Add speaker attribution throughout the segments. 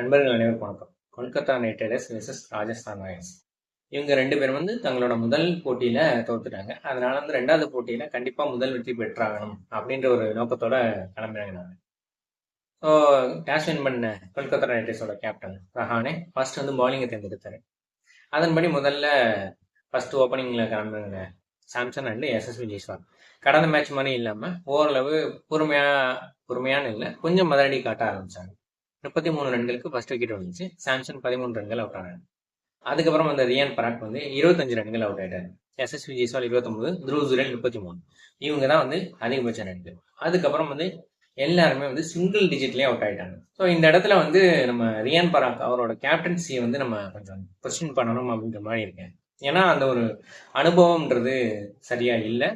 Speaker 1: நண்பர்கள் அனைவருக்கும் வணக்கம். Kolkata night Riders versus Rajasthan Royals. இவங்க 2 பேரும் தங்களோட முதல் போட்டியில தோத்துட்டாங்க. அதனால ரெண்டாவது போட்டியில கண்டிப்பா முதல் வெற்றி பெற்றாகணும் அப்படின்ற ஒரு நோக்கத்தோட கிளம்பினாங்க. ஸோ டாஸ் வின் பண்ண கொல்கத்தா நைட் ரைடர்ஸோட கேப்டன் ரஹானே ஃபர்ஸ்ட் பவுலிங்கை தேர்ந்தெடுத்தாரு. அதன்படி முதல்ல ஃபர்ஸ்ட் ஓப்பனிங்ல கிளம்புறாங்க சாம்சன் அண்ட் எஸ்எஸ்வி ஜெய்ஸ்வால். கடந்த மேட்ச் மாதிரி இல்லாம ஓரளவு பொறுமையான இல்லை, கொஞ்சம் மதரடி காட்ட ஆரம்பிச்சாங்க. 33 ரன்களுக்கு ஃபர்ஸ்ட் விக்கெட் வந்துச்சு. சாம்சன் 13 ரன்கள் அவுட் ஆனாங்க. அதுக்கப்புறம் ரியான் பராக் 25 ரன்கள் அவுட் ஆயிட்டாரு. எஸ்எஸ்வி ஜெய்ஸ்வால் 29, துருவ் ஜுரேல் 33. இவங்க தான் அதிகபட்ச ரன்கள். அதுக்கப்புறம் எல்லாருமே சிங்கிள் டிஜிட்லயே அவுட் ஆயிட்டாங்க. ஸோ இந்த இடத்துல நம்ம ரியான் பராக் அவரோட கேப்டன்சியை நம்ம கொஞ்சம் கொஸ்டின் பண்ணணும் அப்படின்ற மாதிரி இருக்கேன். ஏன்னா அந்த ஒரு அனுபவம்ன்றது சரியா இல்லை.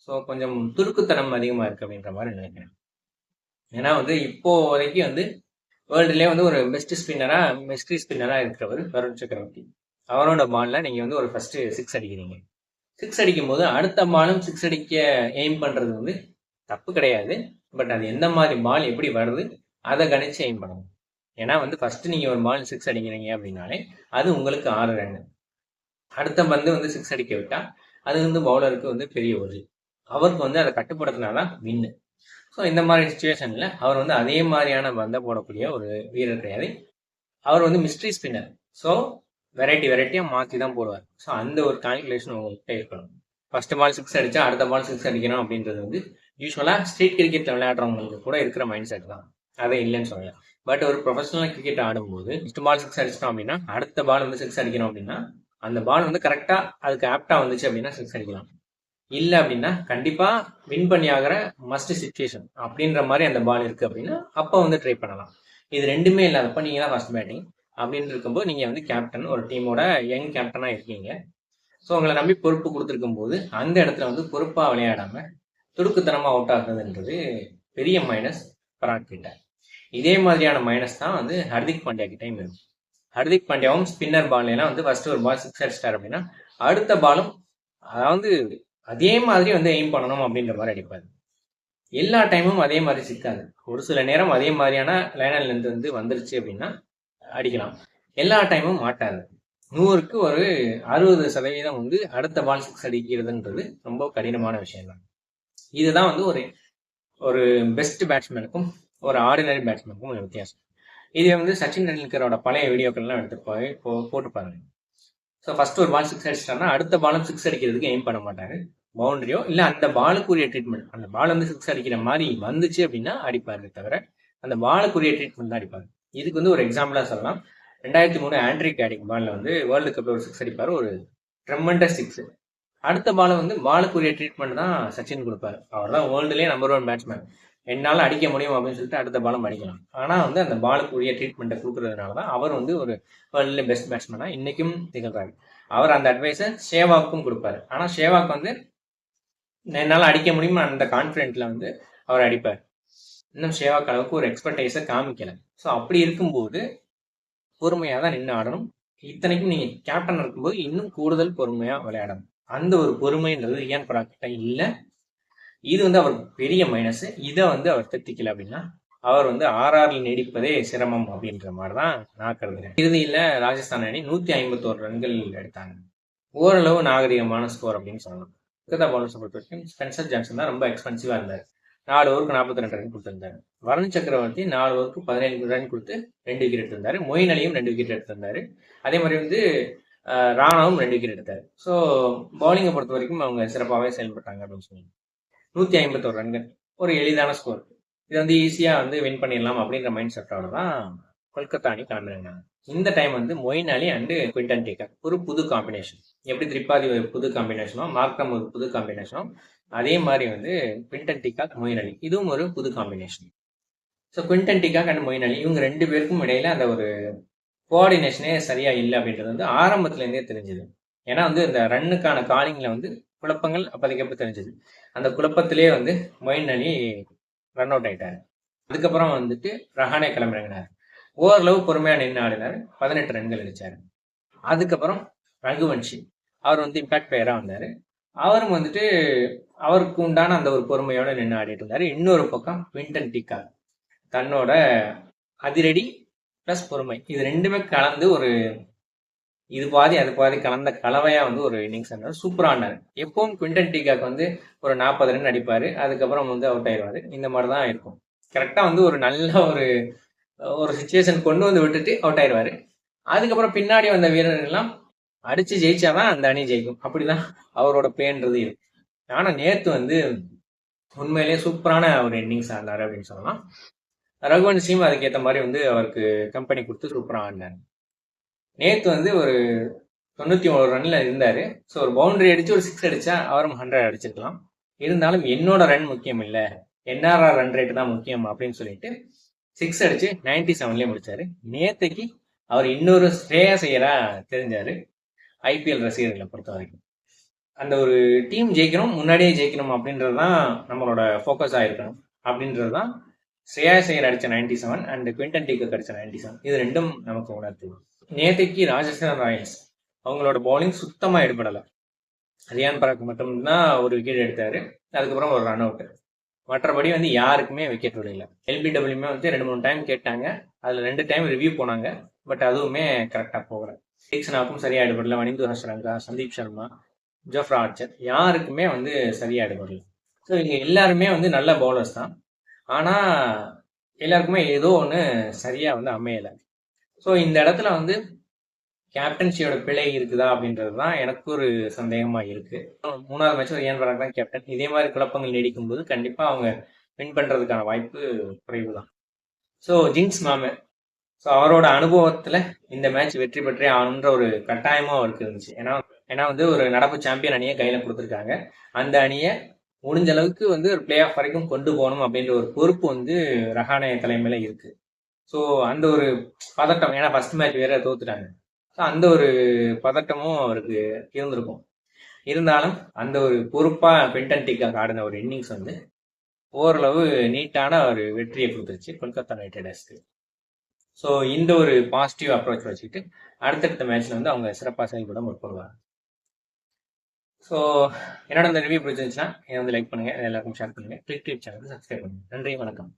Speaker 1: ஸோ கொஞ்சம் துருக்குத்தனம் அதிகமா இருக்கு அப்படின்ற மாதிரி நினைக்கிறேன். ஏன்னா இப்போதைக்கு வேர்ல்டுலேயே ஒரு பெஸ்ட் ஸ்பின்னரா இருக்கிறவர் வருண் சக்கரவர்த்தி. அவரோட பால்ல நீங்க ஒரு ஃபர்ஸ்ட் 6 அடிக்கிறீங்க. 6 அடிக்கும் போது அடுத்த பாலும் 6 அடிக்க எய்ம் பண்றது தப்பு கிடையாது. பட் அது எந்த மாதிரி பால் எப்படி வருது அதை கணிச்சு எய்ம் பண்ணணும். ஏன்னா ஃபர்ஸ்ட் நீங்க ஒரு பால் 6 அடிக்கிறீங்க அப்படின்னாலே அது உங்களுக்கு 6 ரன். அடுத்த பந்து 6 அடிக்க விட்டா அது பவுலருக்கு பெரிய ஒரு அவருக்கு அதை கட்டுப்படுத்தினாதான் வின்னு. ஸோ இந்த மாதிரி சுச்சுவேஷனில் அவர் அதே மாதிரியான பந்தை போடக்கூடிய ஒரு வீரர் கிடையாது. அவர் மிஸ்ட்ரி ஸ்பின்னர். ஸோ வெரைட்டியாக மாற்றி தான் போடுவார். ஸோ அந்த ஒரு கால்குலேஷன் உங்கள்கிட்ட இருக்கணும். ஃபர்ஸ்ட் பால் 6 அடித்தா அடுத்த பால் 6 அடிக்கணும் அப்படின்றது யூஸ்வலாக ஸ்ட்ரீட் கிரிக்கெட்டில் விளையாடுறவங்களுக்கு கூட இருக்கிற மைண்ட் செட் தான். அதை இல்லைன்னு சொல்லலாம். பட் ஒரு ப்ரொஃபஷனல் கிரிக்கெட் ஆடும்போது ஃபர்ஸ்ட் பால் 6 அடிச்சிட்டோம் அப்படின்னா அடுத்த பால் 6 அடிக்கணும் அப்படின்னா அந்த பால் கரெக்டாக அதுக்கு ஆப்டாக வந்துச்சு அப்படின்னா 6 அடிக்கலாம். இல்லை அப்படின்னா கண்டிப்பா வின் பண்ணி ஆகிற மஸ்ட் சிச்சுவேஷன் அப்படின்ற மாதிரி அந்த பால் இருக்கு அப்படின்னா அப்போ ட்ரை பண்ணலாம். இது ரெண்டுமே இல்லாதப்ப நீங்க தான் ஃபர்ஸ்ட் பேட்டிங் அப்படின்னு இருக்கும்போது நீங்க கேப்டன், ஒரு டீமோட யங் கேப்டனா இருக்கீங்க. ஸோ உங்களை நம்பி பொறுப்பு கொடுத்துருக்கும் போது அந்த இடத்துல பொறுப்பா விளையாடாம துடுக்குத்தனமா அவுட் ஆகுறதுன்றது பெரிய மைனஸ் பராக் கிட்ட. இதே மாதிரியான மைனஸ் தான் ஹர்திக் பாண்டியா கிட்டையும் இருக்கும். ஹர்திக் பாண்டியாவும் ஸ்பின்னர் பால் எல்லாம் ஃபர்ஸ்ட் ஒரு பால் 6 அடிச்சிட்டார் அப்படின்னா அடுத்த பாலும் அதாவது அதே மாதிரி எய்ம் பண்ணணும் அப்படின்ற மாதிரி அடிப்பாரு. எல்லா டைமும் அதே மாதிரி சிக்காது. ஒரு சில நேரம் அதே மாதிரியான லைனர்ல இருந்து வந்துருச்சு அப்படின்னா அடிக்கலாம். எல்லா டைமும் மாட்டாது. 100க்கு ஒரு 60% அடுத்த பால் 6 அடிக்கிறதுன்றது ரொம்ப கடினமான விஷயம் தான். இதுதான் ஒரு பெஸ்ட் பேட்ஸ்மேனுக்கும் ஒரு ஆர்டினரி பேட்ஸ்மேனுக்கும் ஒரு வித்தியாசம். இது சச்சின் டெண்டுல்கரோட பழைய வீடியோக்கள்லாம் எடுத்து போட்டு பாருங்க. ஸோ ஃபர்ஸ்ட் ஒரு பால் 6 அடிச்சிட்டாருன்னா அடுத்த பாலும் 6 அடிக்கிறதுக்கு எய்ம் பண்ண மாட்டாரு. பவுண்டரியோ இல்லை அந்த பாலுக்குரிய ட்ரீட்மெண்ட், அந்த பால் 6 அடிக்கிற மாதிரி வந்துச்சு அப்படின்னா அடிப்பாரு. தவிர அந்த பாலுக்குரிய ட்ரீட்மெண்ட் தான் அடிப்பாரு. இதுக்கு ஒரு எக்ஸாம்பிளா சொல்லலாம். 2003 ஆண்ட்ரி கேடிக் பால்ல வேர்ல்டு கப்ல ஒரு 6 அடிப்பாரு, ஒரு ட்ரெமெண்டஸ் 6. அடுத்த பால பாலுக்குரிய ட்ரீட்மெண்ட் தான் சச்சின் கொடுப்பாரு. அவர் தான் வேர்ல்டுலேயே நம்பர் 1 பேட்ஸ்மேன். என்னால் அடிக்க முடியும் அப்படின்னு சொல்லிட்டு அடுத்த பாலம் அடிக்கலாம். ஆனா அந்த பாலுக்குரிய ட்ரீட்மெண்ட்டை கொடுக்கறதுனால தான் அவர் ஒரு வேர்ல்டுல பெஸ்ட் பேட்ஸ்மேனா இன்னைக்கும் திகழ்றாரு. அவர் அந்த அட்வைஸை ஷேவாக்கும் கொடுப்பாரு. ஆனா ஷேவாக் என்னால் அடிக்க முடியுமா அந்த கான்ஃபிடென்ட்ல அவர் அடிப்பார். இன்னும் ஷேவாக் அளவுக்கு ஒரு எக்ஸ்பர்டைஸை காமிக்கல. ஸோ அப்படி இருக்கும்போது பொறுமையாக தான் நின்று ஆடணும். இத்தனைக்கும் நீங்க கேப்டன் இருக்கும்போது இன்னும் கூடுதல் பொறுமையா விளையாடணும். அந்த ஒரு பொறுமைன்றது ரியான் பராக் கிட்ட இல்லை. இது அவர் பெரிய மைனஸ். இதை அவர் திருத்திக்கல அப்படின்னா அவர் ஆர்ஆர்ல நீடிப்பதே சிரமம் அப்படின்ற மாதிரி தான் நான் கருதுறேன். இறுதியில ராஜஸ்தான் அணி 151 ரன்கள் எடுத்தாங்க. ஓரளவு நாகரிகமான ஸ்கோர் அப்படின்னு சொல்லலாம். கொல்கத்தா பவுலர்ஸை பொறுத்த வரைக்கும் ஸ்பென்சர் ஜான்சன் தான் ரொம்ப எக்ஸ்பென்சிவா இருந்தார். 4 ஓவருக்கு 42 ரன் கொடுத்திருந்தாரு. வருண் சக்கரவர்த்தி 4 ஓவருக்கு 17 ரன் கொடுத்து 2 விக்கெட் எடுத்திருந்தாரு. மொயின் அலியும் 2 விக்கெட் எடுத்திருந்தாரு. அதே மாதிரி ராணாவும் 2 விக்கெட் எடுத்தாரு. ஸோ பவுலிங்கை பொறுத்த வரைக்கும் அவங்க சிறப்பாகவே செயல்பட்டாங்க அப்படின்னு சொல்லி 151 ரன்கள் ஒரு எளிதான ஸ்கோர். இது ஈஸியா வின் பண்ணிடலாம் அப்படின்ற மைண்ட் செட்டோட தான் கொல்கத்தா அணி கிளம்புறாங்க. இந்த time Moeen Ali and Quinton de Kock ஒரு புது காம்பினேஷன். எப்படி திரிபாதி ஒரு புது காம்பினேஷனோ, மார்க்ரம் ஒரு புது காம்பினேஷனோ, அதே மாதிரி குவிண்டன் டிகாக், மொயின் அலி இதுவும் ஒரு புது combination. So Quinton de Kock and Moeen Ali இவங்க 2 பேருக்கும் இடையில அந்த ஒரு கோஆர்டினேஷனே சரியா இல்லை அப்படின்றது ஆரம்பத்துல இருந்தே தெரிஞ்சது. ஏன்னா இந்த ரன்னுக்கான காலிங்ல குழப்பங்கள் அப்போதைக்கப்ப தெரிஞ்சது. அந்த குழப்பத்திலேயே மொயின் அலி ரன் அவுட் ஆயிட்டாரு. அதுக்கப்புறம் ரஹானே கிளம்பிறங்கினார். ஓரளவு பொறுமையா நின்று ஆடினாரு. 18 ரன்கள் அடிச்சாரு. அதுக்கப்புறம் ரகுவன்ஷி அவர் இம்பாக்ட் பிளேயரா வந்தாரு. அவரும் அவருக்கு உண்டான அந்த ஒரு பொறுமையோட நின்று ஆடிட்டு இருந்தாரு. இன்னொரு பக்கம் குவிண்டன் டிகாக் தன்னோட அதிரடி ப்ளஸ் பொறுமை, இது ரெண்டுமே கலந்து ஒரு இது பாதி அது பாதி கலந்த கலவையா வந்து ஒரு இன்னிங்ஸ் ஆனார். சூப்பரா ஆனார். எப்பவும் குவிண்டன் டிகாக் வந்து ஒரு 40 ரன் அடிப்பாரு, அதுக்கப்புறம் வந்து அவுட் ஆயிடுவாரு. இந்த மாதிரி தான் இருக்கும். கரெக்டா வந்து ஒரு நல்ல ஒரு ஒரு சுச்சுவேஷன் கொண்டு வந்து விட்டுட்டு அவுட் ஆயிடுவாரு. அதுக்கப்புறம் பின்னாடி வந்த வீரர்கள் எல்லாம் அடிச்சு ஜெயிச்சாதான் அந்த அணி ஜெயிக்கும். அப்படிதான் அவரோட பிளேன்றது இருக்கு. ஆனா நேத்து வந்து உண்மையிலேயே சூப்பரான ஒரு இன்னிங்ஸ் ஆடினாரு அப்படின்னு சொல்லலாம். ரகுவன் சிங் அதுக்கேற்ற மாதிரி வந்து அவருக்கு கம்பெனி கொடுத்து சூப்பரா ஆடினாரு. நேத்து வந்து ஒரு 91 ரன்ல இருந்தாரு. ஸோ ஒரு பவுண்டரி அடிச்சு ஒரு 6 அடிச்சா அவரும் 100 அடிச்சிருக்கலாம். இருந்தாலும் என்னோட ரன் முக்கியம் இல்லை, என்ஆர்ஆர் ரன் ரேட் தான் முக்கியம் அப்படின்னு சொல்லிட்டு 6 அடிச்சு 97லயே முடிச்சாரு. நேத்தைக்கு அவர் இன்னொரு ஸ்ரேயாஸ் ஐயரா தெரிஞ்சாரு ஐபிஎல் ரசிகர்களை பொறுத்த வரைக்கும். அந்த ஒரு டீம் ஜெயிக்கணும், முன்னாடியே ஜெயிக்கணும் அப்படின்றது தான் நம்மளோட ஃபோக்கஸாக இருக்கணும் அப்படின்றது தான் ஸ்ரேயாஸ் ஐயர் அடிச்ச 97 அண்ட் குவிண்டன் டிகாக் அடிச்ச 97 இது ரெண்டும் நமக்கு உணர்த்துது. நேத்தைக்கு ராஜஸ்தான் ராயல்ஸ் அவங்களோட பவுலிங் சுத்தமா எடுபடலை. ரியான் பராக் மட்டும்தான் ஒரு விக்கெட் எடுத்தாரு, அதுக்கப்புறம் ஒரு ரன் அவுட். மற்றபடி வந்து யாருக்குமே விக்கெட் விடல. எல்பிடபிள்யூமே வந்து 2-3 டைம் கேட்டாங்க, அதுல 2 டைம் ரிவ்யூ போனாங்க, பட் அதுவுமே கரெக்டா போகல. டீக்ஸனாக்கும் சரியா எடுபடல, வனிந்து ஹஸ்ரங்கா, சந்தீப் சர்மா, ஜோஃப்ரா ஆர்ச்சர் யாருக்குமே வந்து சரியா எடுபடல. ஸோ இங்க எல்லாருமே வந்து நல்ல பவுலர்ஸ் தான், ஆனா எல்லாருக்குமே ஏதோ ஒன்று சரியா வந்து அமையலை. ஸோ இந்த இடத்துல வந்து கேப்டன்சியோட பிழை இருக்குதா அப்படின்றது தான் எனக்கு ஒரு சந்தேகமா இருக்கு. 3வது மேட்ச் ரியான் பராக் தான் கேப்டன். இதே மாதிரி குழப்பங்கள் நீடிக்கும் போது கண்டிப்பா அவங்க வின் பண்றதுக்கான வாய்ப்பு குறைவு தான். ஸோ ஜிங்ஸ் மாமே, ஸோ அவரோட அனுபவத்துல இந்த மேட்ச் வெற்றி பெற்றே ஆகணுன்ற ஒரு கட்டாயமும் அவருக்கு இருந்துச்சு. ஏன்னா வந்து ஒரு நடப்பு சாம்பியன் அணியை கையில கொடுத்துருக்காங்க. அந்த அணியை முடிஞ்ச அளவுக்கு வந்து ஒரு பிளே ஆஃப் வரைக்கும் கொண்டு போகணும் அப்படின்ற ஒரு பொறுப்பு வந்து ரஹானே தலைமையில இருக்கு. ஸோ அந்த ஒரு பதட்டம், ஏன்னா ஃபர்ஸ்ட் மேட்ச் வேற தோத்துட்டாங்க, ஸோ அந்த ஒரு பதட்டமும் அவருக்கு இருந்திருக்கும். இருந்தாலும் அந்த ஒரு பொறுப்பா குவிண்டன் டிகாக் ஆடின ஒரு இன்னிங்ஸ் வந்து ஓரளவு நீட்டான ஒரு வெற்றியை கொடுத்துருச்சு கொல்கத்தா நைட் ரைடர்ஸ்க்கு. ஸோ இந்த ஒரு பாசிட்டிவ் அப்ரோச் வச்சுக்கிட்டு அடுத்தடுத்த மேட்ச்ல வந்து அவங்க சிறப்பாக செயல்பட முற்படுவாங்க. ஸோ என்னோட இந்த ரிவ்யூ பிடிச்சிருந்துச்சுன்னா இதை வந்து லைக் பண்ணுங்க, எல்லாருக்கும் ஷேர் பண்ணுங்க, கிளிக் டிவி சேனலுக்கு சப்ஸ்கிரைப் பண்ணுங்க. நன்றி, வணக்கம்.